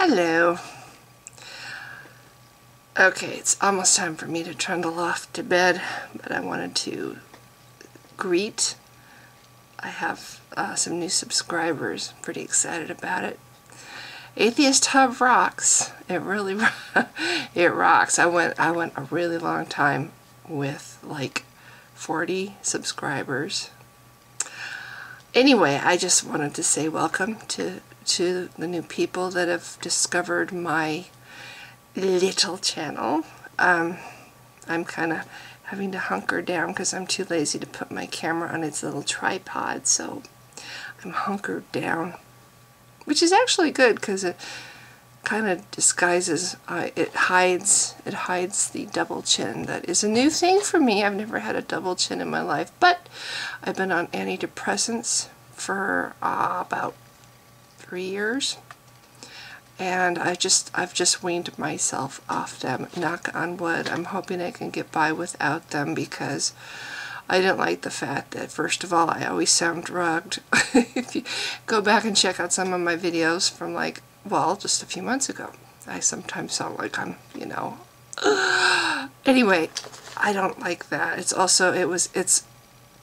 Hello. Okay, it's almost time for me to trundle off to bed, but I wanted to greet. I have some new subscribers. Pretty excited about it. Atheist Hub rocks. It really it rocks. I went a really long time with like 40 subscribers. Anyway, I just wanted to say welcome to the new people that have discovered my little channel. I'm kind of having to hunker down because I'm too lazy to put my camera on its little tripod, so I'm hunkered down, which is actually good because it kind of disguises, it hides the double chin. That is a new thing for me. I've never had a double chin in my life, but I've been on antidepressants for about 3 years, and I've just weaned myself off them. Knock on wood. I'm hoping I can get by without them because I didn't like the fact that, first of all, I always sound drugged. If you go back and check out some of my videos from like, well, just a few months ago, I sometimes sound like I'm, you know. Anyway, I don't like that. It's also, it's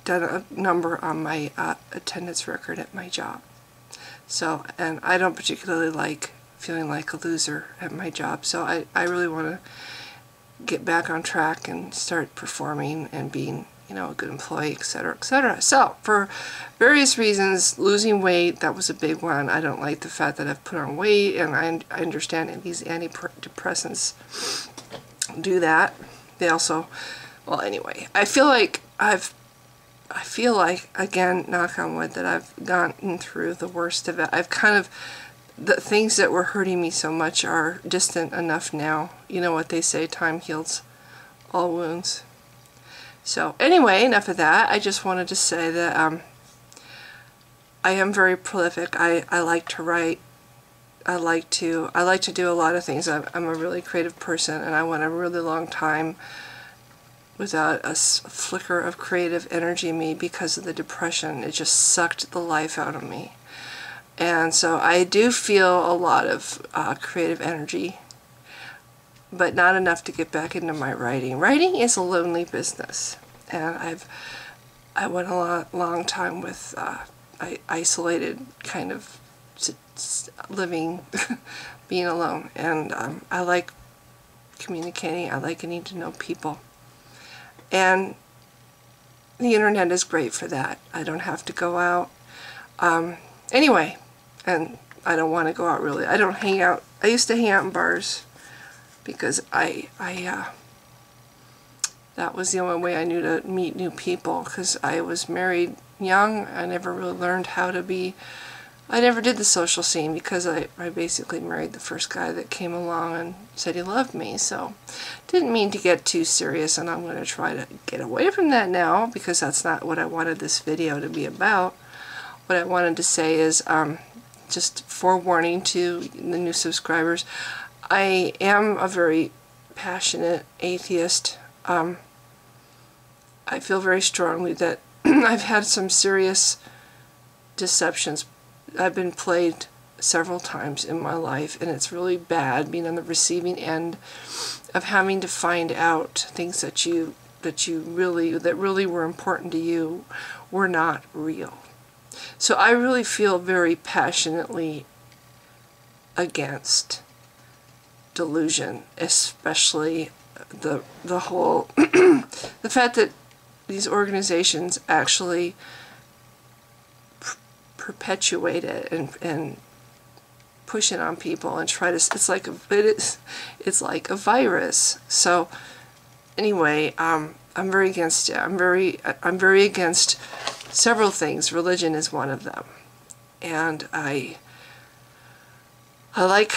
done a number on my attendance record at my job. So, and I don't particularly like feeling like a loser at my job, so I really want to get back on track and start performing and being, you know, a good employee, etc., etc. So, for various reasons, losing weight, that was a big one. I don't like the fact that I've put on weight, and I understand that these antidepressants do that. They also, well, anyway, I feel like, again, knock on wood, that I've gotten through the worst of it. I've kind of, the things that were hurting me so much are distant enough now. You know what they say, time heals all wounds. So anyway, enough of that. I just wanted to say that I am very prolific. I like to write. I like to do a lot of things. I'm a really creative person, and I went a really long time without a flicker of creative energy in me because of the depression. It just sucked the life out of me. And so I do feel a lot of creative energy, but not enough to get back into my writing. Writing is a lonely business, and I went a long time with isolated kind of living, being alone, and I like communicating. I like getting to know people, and the internet is great for that. I don't have to go out. Anyway, and I don't want to go out really. I don't hang out. I used to hang out in bars because that was the only way I knew to meet new people, because I was married young. I never really learned how to be, I never did the social scene because I basically married the first guy that came along and said he loved me. So didn't mean to get too serious, and I'm going to try to get away from that now because that's not what I wanted this video to be about. What I wanted to say is, just forewarning to the new subscribers, I am a very passionate atheist. I feel very strongly that I've had some serious deceptions. I've been played several times in my life, and it's really bad being on the receiving end of having to find out things that really were important to you were not real. So I really feel very passionately against delusion, especially the whole the fact that these organizations actually perpetuate it and push it on people and try to, it's like a virus. So anyway, I'm very against it. I'm very against several things. Religion is one of them, and I like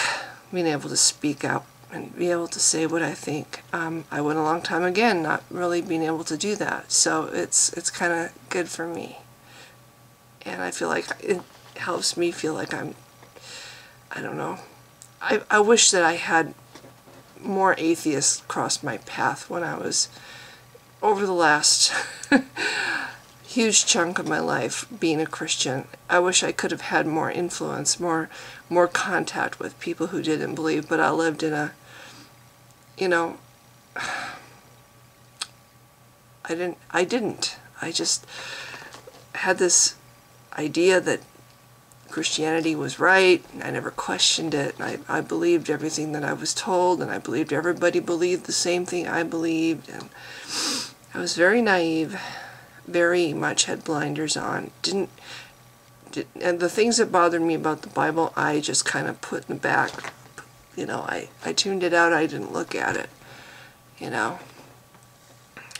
being able to speak out and be able to say what I think. I went a long time again not really being able to do that, so it's kind of good for me, and I feel like it helps me feel like I don't know. I wish that I had more atheists cross my path when I was over the last huge chunk of my life being a Christian. I wish I could have had more influence, more contact with people who didn't believe, but I lived in a, you know, I didn't. I just had this idea that Christianity was right, and I never questioned it, and I believed everything that I was told, and I believed everybody believed the same thing I believed, and I was very naive, very much had blinders on, and the things that bothered me about the Bible, I just kind of put in the back, you know, I tuned it out, I didn't look at it, you know,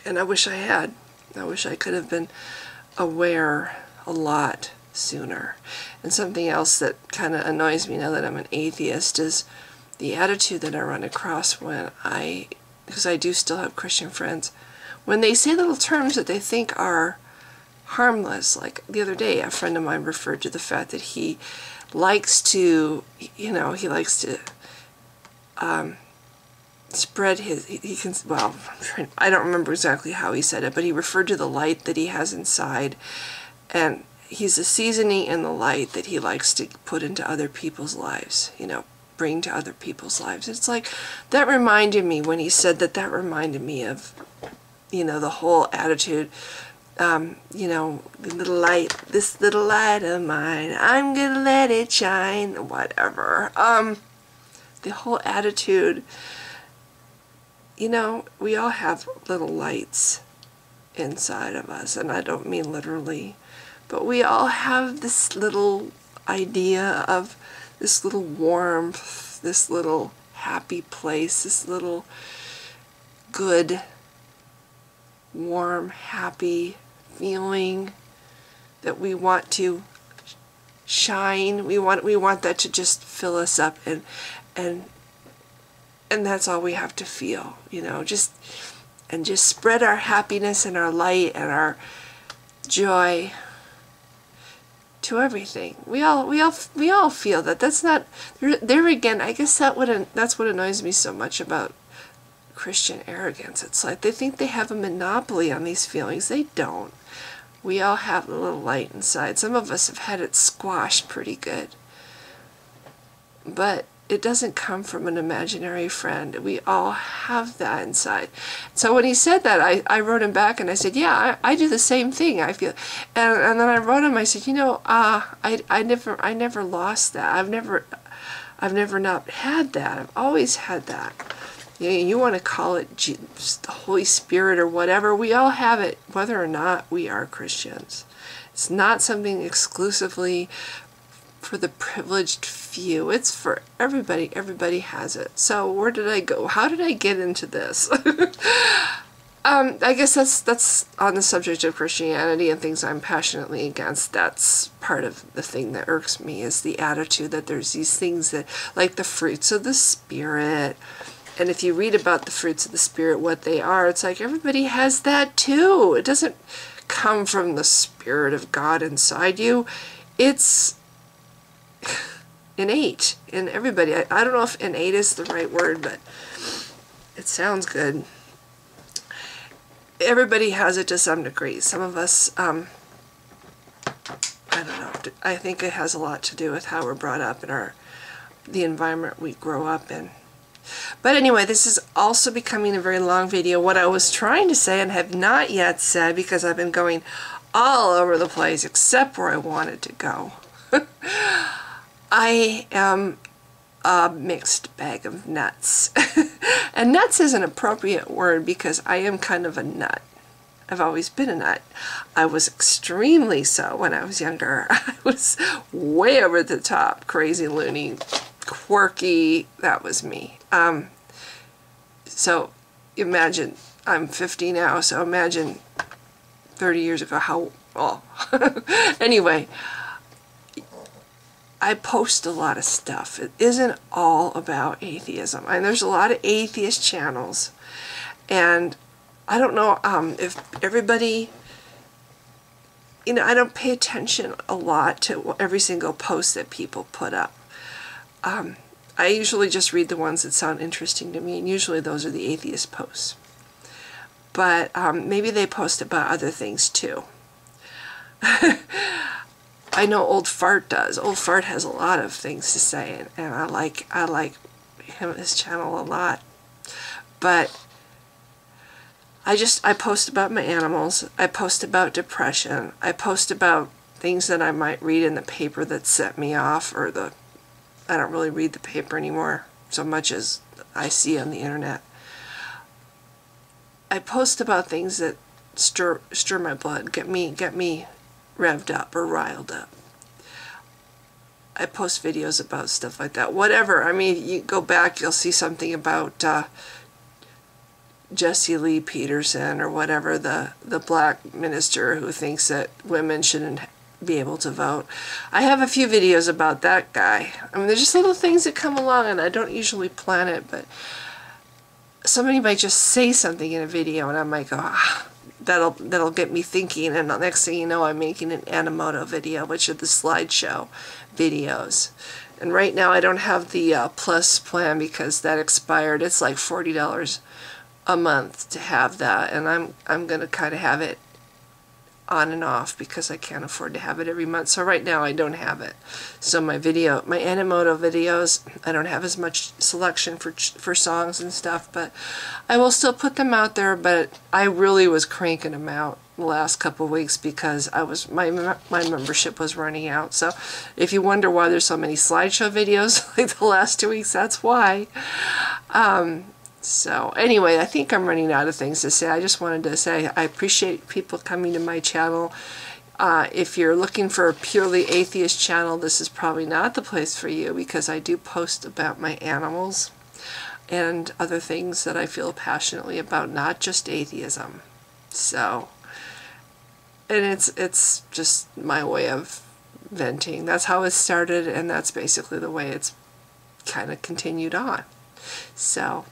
and I wish I had. I wish I could have been aware a lot sooner. And something else that kind of annoys me now that I'm an atheist is the attitude that I run across when because I do still have Christian friends, when they say little terms that they think are harmless. Like the other day, a friend of mine referred to the fact that he likes to, you know, he likes to spread his, well, I don't remember exactly how he said it, but he referred to the light that he has inside, and he's a seasoning in the light that he likes to put into other people's lives, you know, bring to other people's lives. It's like, that reminded me, when he said that, that reminded me of, you know, the whole attitude, you know, the little light, this little light of mine, I'm gonna let it shine, whatever. The whole attitude, you know, we all have little lights inside of us, and I don't mean literally, but we all have this little idea of this little warmth, this little happy place, this little good, warm, happy feeling that we want to shine. We want that to just fill us up, and that's all we have to feel, you know, just spread our happiness and our light and our joy to everything. We all feel that. That's not there again. I guess that's what annoys me so much about Christian arrogance. It's like they think they have a monopoly on these feelings. They don't. We all have a little light inside. Some of us have had it squashed pretty good, but it doesn't come from an imaginary friend. We all have that inside. So when he said that, I wrote him back and I said, yeah, I do the same thing. I feel, and then I wrote him. I said, you know, I never lost that. I've never not had that. I've always had that. You want to call it the Holy Spirit or whatever. We all have it, whether or not we are Christians. It's not something exclusively for the privileged few. It's for everybody. Everybody has it. So where did I go? How did I get into this? I guess that's on the subject of Christianity and things I'm passionately against. That's part of the thing that irks me, is the attitude that there's these things that, like the fruits of the Spirit. And if you read about the fruits of the Spirit, what they are, it's like everybody has that too. It doesn't come from the Spirit of God inside you. It's innate in everybody. I don't know if innate is the right word, but it sounds good. Everybody has it to some degree. Some of us, I don't know. I think it has a lot to do with how we're brought up and the environment we grow up in. But anyway, this is also becoming a very long video. What I was trying to say and have not yet said, because I've been going all over the place except where I wanted to go. I am a mixed bag of nuts. And nuts is an appropriate word because I am kind of a nut. I've always been a nut. I was extremely so when I was younger. I was way over the top, crazy, loony, quirky. That was me. So imagine, I'm 50 now, so imagine 30 years ago how, well, anyway, I post a lot of stuff. It isn't all about atheism. And there's a lot of atheist channels, and I don't know if everybody, you know, I don't pay attention a lot to every single post that people put up. I usually just read the ones that sound interesting to me, and usually those are the atheist posts. But maybe they post about other things too. I know Old Fart does. Old Fart has a lot of things to say, and I like him, his channel a lot. But I post about my animals. I post about depression. I post about things that I might read in the paper that set me off, or I don't really read the paper anymore so much as I see on the internet. I post about things that stir my blood, get me revved up or riled up. I post videos about stuff like that. Whatever. I mean, you go back, you'll see something about Jesse Lee Peterson or whatever, the black minister who thinks that women shouldn't be able to vote. I have a few videos about that guy. I mean, there's just little things that come along, and I don't usually plan it, but somebody might just say something in a video, and I might go, that'll get me thinking, and the next thing you know, I'm making an Animoto video, which are the slideshow videos. And right now I don't have the Plus plan because that expired. It's like $40 a month to have that, and I'm gonna kind of have it on and off because I can't afford to have it every month. So right now I don't have it. So my Animoto videos, I don't have as much selection for songs and stuff, but I will still put them out there. But I really was cranking them out the last couple of weeks because my membership was running out. So if you wonder why there's so many slideshow videos like the last 2 weeks, that's why. So anyway, I think I'm running out of things to say. I just wanted to say I appreciate people coming to my channel. If you're looking for a purely atheist channel, this is probably not the place for you, because I do post about my animals and other things that I feel passionately about, not just atheism. So, and it's just my way of venting. That's how it started, and that's basically the way it's kind of continued on. So,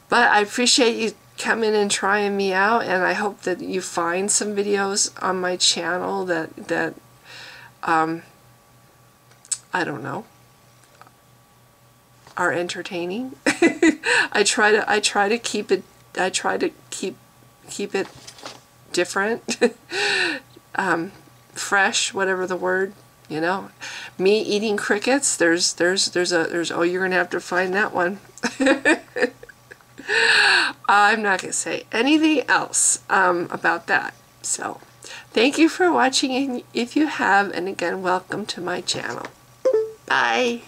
but I appreciate you coming and trying me out, and I hope that you find some videos on my channel that I don't know, are entertaining. I try to keep it different, fresh, whatever the word. You know, me eating crickets, there's oh, you're gonna have to find that one. I'm not gonna say anything else about that. So thank you for watching, and if you have, and again, welcome to my channel. Bye.